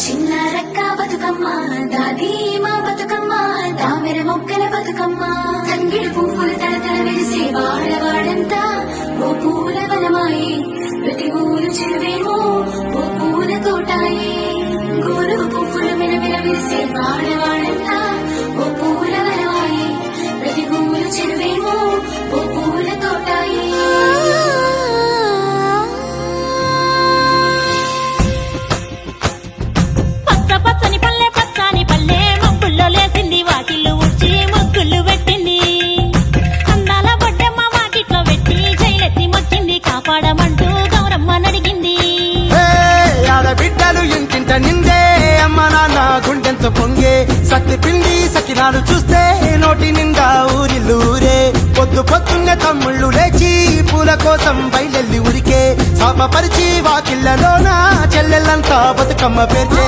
చిన్నారక్క బతుకమ్మ దాది మా బతుకమ్మ దామెర మొక్కల బతుకమ్మ తంగిడి పువ్వులు తడతడ వెలిసే వాడవాడంతా ఓ పూల వనమాయే ప్రతి ఊరు చెరువేమో ఓ పూల తోటాయే గోరుగు పువ్వులు మెలమెల వెలిసే వాడవాడంతా ఓ పూల వనమాయే ప్రతి ఊరు చెరువేమో ఓ పూల తోటాయే పచ్చని పల్లె పచ్చని పల్లె మబ్బుల్లో లేసింది వాకిళ్ళు ఉచ్చి ముగ్గులు పెట్టింది అందాల బొడ్డమ్మ వాకిట్లో పెట్టి జైలెత్తి మొక్కింది కాపాడమంటూ గౌరమ్మ నడిగింది ఆడబిడ్డలు ఇంటింట నిందే అమ్మ నాన్న గుండెంతో పొంగే సత్తి పిండి సకినాలు చూస్తే నోటి నిండా ఊరిల్లూరే పొద్దు పొద్దున్నే తమ్ముళ్ళు లేచి పూల కోసం బయలెల్లి ఉరికే శాపపరిచి వాకిళ్లలోన చెల్లెళ్ళంతా బతుకమ్మ పేర్చే